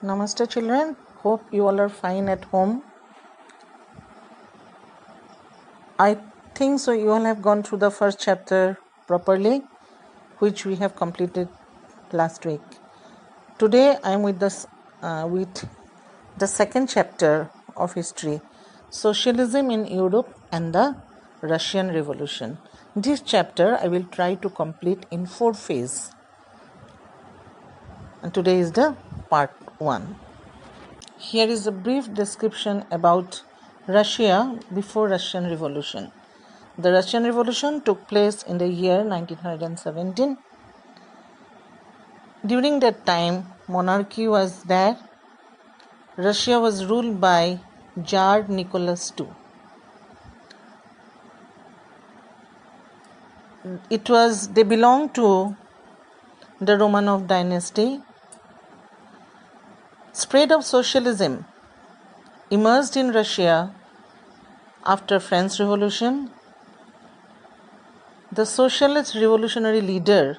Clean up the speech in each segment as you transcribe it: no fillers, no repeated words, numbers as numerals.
Namaste children, hope you all are fine at home. I think so you all have gone through the first chapter properly, which we have completed last week. Today I am with the second chapter of history, Socialism in Europe and the Russian Revolution. This chapter I will try to complete in 4 phases. And today is the part 1. Here is a brief description about Russia before Russian Revolution. The Russian Revolution took place in the year 1917. During that time, monarchy was there. Russia was ruled by Tsar Nicholas II. They belonged to the Romanov dynasty. Spread of socialism emerged in Russia after French Revolution. The socialist revolutionary leader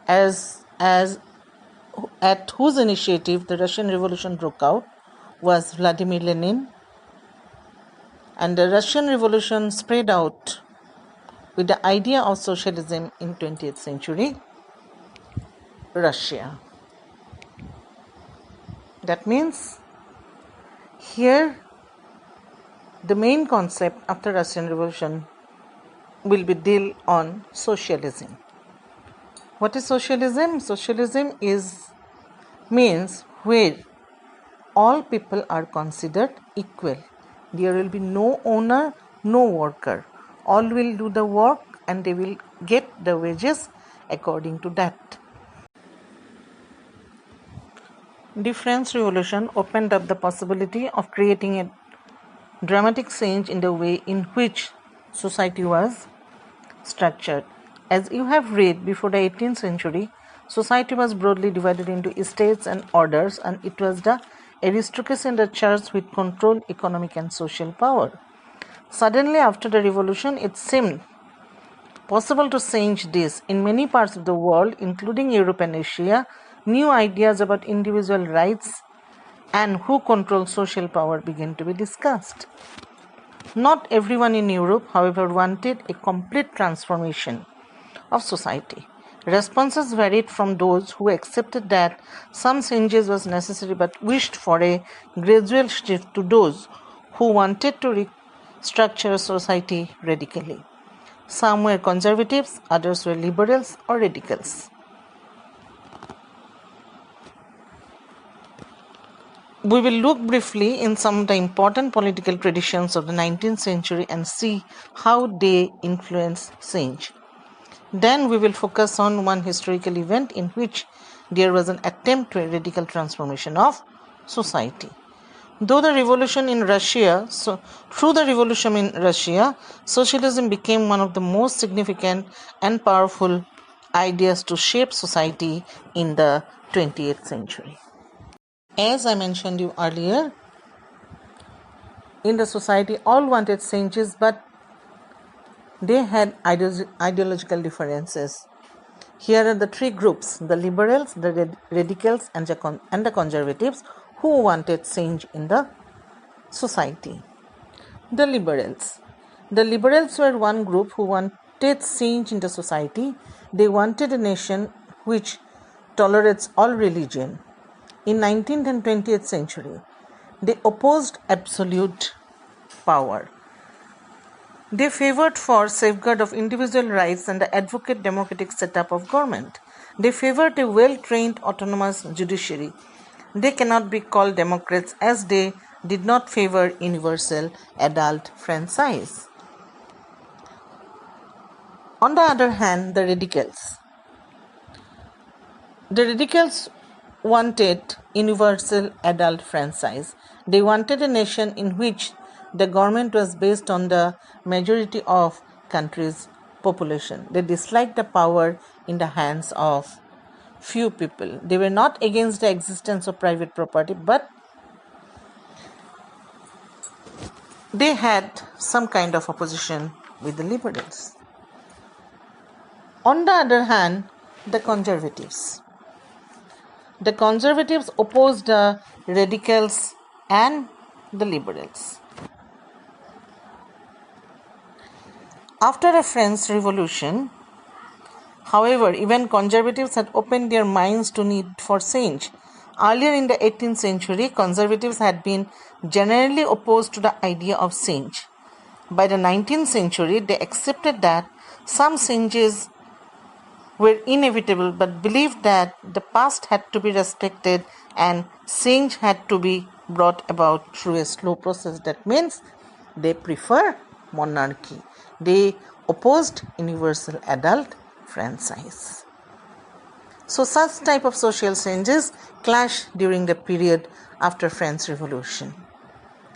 at whose initiative the Russian Revolution broke out was Vladimir Lenin, and the Russian Revolution spread out with the idea of socialism in 20th century Russia. That means here the main concept after Russian Revolution will be deal on socialism. What is socialism? Socialism means where all people are considered equal. There will be no owner, no worker. All will do the work and they will get the wages according to that. The French Revolution opened up the possibility of creating a dramatic change in the way in which society was structured. As you have read, before the 18th century, society was broadly divided into estates and orders, and it was the aristocracy and the church which controlled economic and social power. Suddenly, after the revolution, it seemed possible to change this. In many parts of the world, including Europe and Asia, new ideas about individual rights and who controls social power began to be discussed. Not everyone in Europe, however, wanted a complete transformation of society. Responses varied from those who accepted that some changes was necessary but wished for a gradual shift to those who wanted to restructure society radically. Some were conservatives, others were liberals or radicals. We will look briefly in some of the important political traditions of the 19th century and see how they influence change. Then we will focus on one historical event in which there was an attempt to a radical transformation of society. Through the revolution in Russia, socialism became one of the most significant and powerful ideas to shape society in the 20th century. As I mentioned you earlier, in the society all wanted changes, but they had ideological differences. Here are the 3 groups: the liberals, the radicals and the conservatives who wanted change in the society. The liberals were one group who wanted change in the society. They wanted a nation which tolerates all religion. In 19th and 20th century, they opposed absolute power. They favored for safeguard of individual rights and the advocate democratic setup of government. They favored a well-trained autonomous judiciary. They cannot be called Democrats as they did not favor universal adult franchise. On the other hand, the radicals wanted universal adult franchise. They wanted a nation in which the government was based on the majority of country's population. They disliked the power in the hands of few people. They were not against the existence of private property, but they had some kind of opposition with the liberals. On the other hand, the conservatives The conservatives opposed the radicals and the liberals. After the French Revolution, however, even conservatives had opened their minds to need for change. Earlier in the 18th century, conservatives had been generally opposed to the idea of change. By the 19th century, they accepted that some changes were inevitable but believed that the past had to be respected and change had to be brought about through a slow process. That means they prefer monarchy. They opposed universal adult franchise. So such type of social changes clash during the period after French Revolution,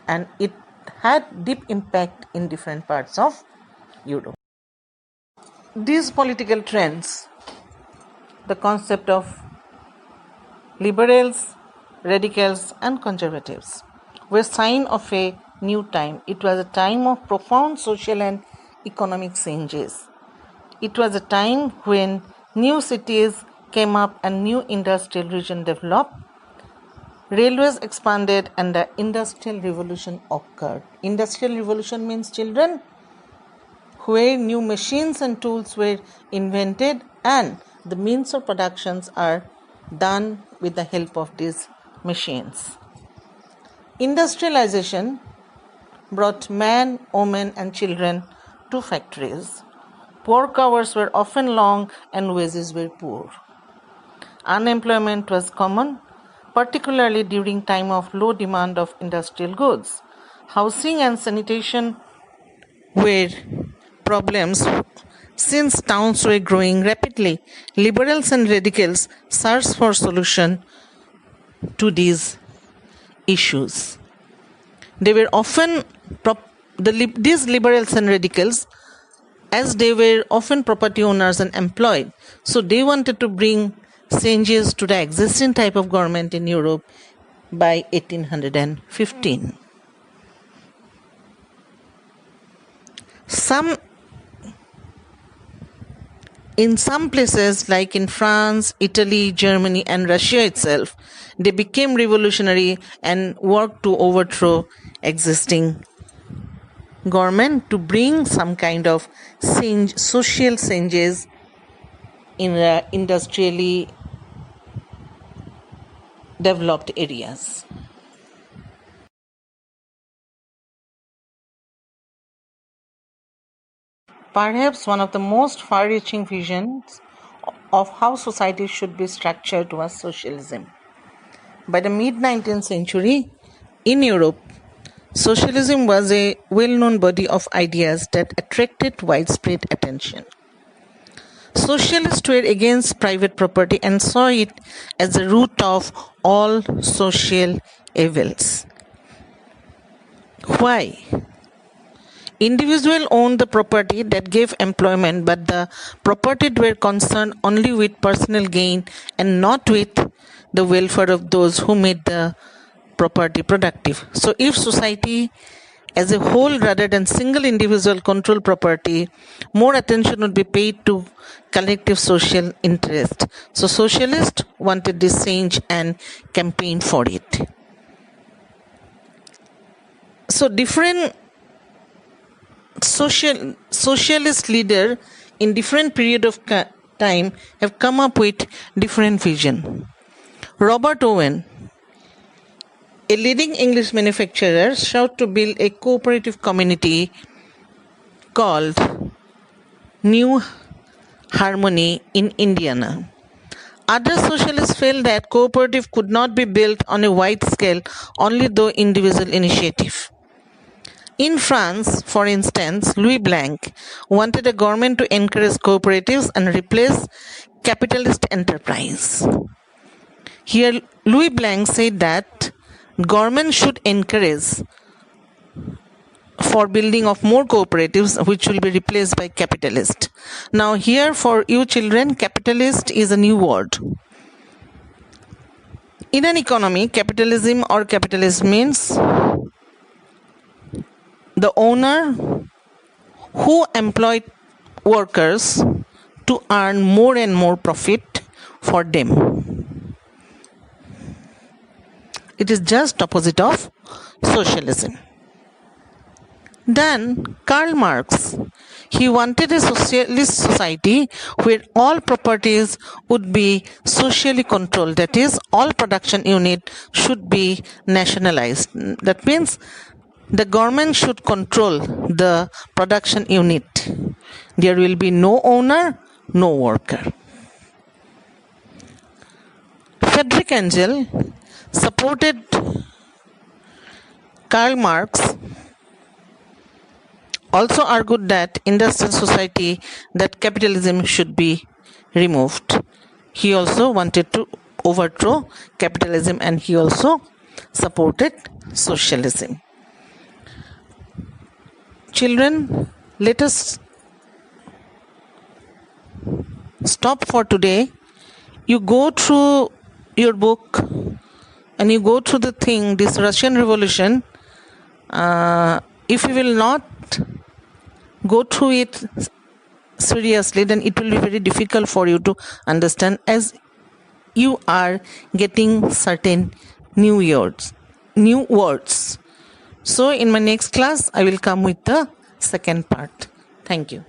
and it had deep impact in different parts of Europe. These political trends, the concept of liberals, radicals and conservatives, were sign of a new time. It was a time of profound social and economic changes. It was a time when new cities came up and new industrial regions developed. Railways expanded and the Industrial Revolution occurred. Industrial Revolution means, children, where new machines and tools were invented and the means of productions are done with the help of these machines. Industrialization brought man, women and children to factories. Work hours were often long and wages were poor. Unemployment was common, particularly during time of low demand of industrial goods. Housing and sanitation were problems since towns were growing rapidly. Liberals and radicals searched for solution to these issues. They were often these liberals and radicals, as they were often property owners and employed, so they wanted to bring changes to the existing type of government in Europe by 1815. In some places, like in France, Italy, Germany, and Russia itself, they became revolutionary and worked to overthrow existing government to bring some kind of change, social changes in the industrially developed areas. Perhaps one of the most far-reaching visions of how society should be structured was socialism. By the mid-19th century, in Europe, socialism was a well-known body of ideas that attracted widespread attention. Socialists were against private property and saw it as the root of all social evils. Why? Individuals owned the property that gave employment, but the property were concerned only with personal gain and not with the welfare of those who made the property productive. So if society as a whole rather than single individual control property, more attention would be paid to collective social interest. So socialists wanted this change and campaigned for it. So different socialist leaders in different period of time have come up with different vision. Robert Owen, a leading English manufacturer, sought to build a cooperative community called New Harmony in Indiana. Other socialists felt that cooperative could not be built on a wide scale only through individual initiative. In France, for instance, Louis Blanc wanted a government to encourage cooperatives and replace capitalist enterprise. Here, Louis Blanc said that government should encourage for building of more cooperatives which will be replaced by capitalist. Now here for you children, capitalist is a new word. In an economy, capitalism or capitalist means the owner who employed workers to earn more and more profit for them. It is just opposite of socialism. Then Karl Marx, he wanted a socialist society where all properties would be socially controlled. That is, all production unit should be nationalized. That means the government should control the production unit. There will be no owner, no worker. Friedrich Engels supported Karl Marx, also argued that industrial society, that capitalism should be removed. He also wanted to overthrow capitalism and he also supported socialism. Children, let us stop for today. You go through your book and you go through the thing, this Russian Revolution. If you will not go through it seriously, then it will be very difficult for you to understand, as you are getting certain new words. So in my next class, I will come with the second part. Thank you.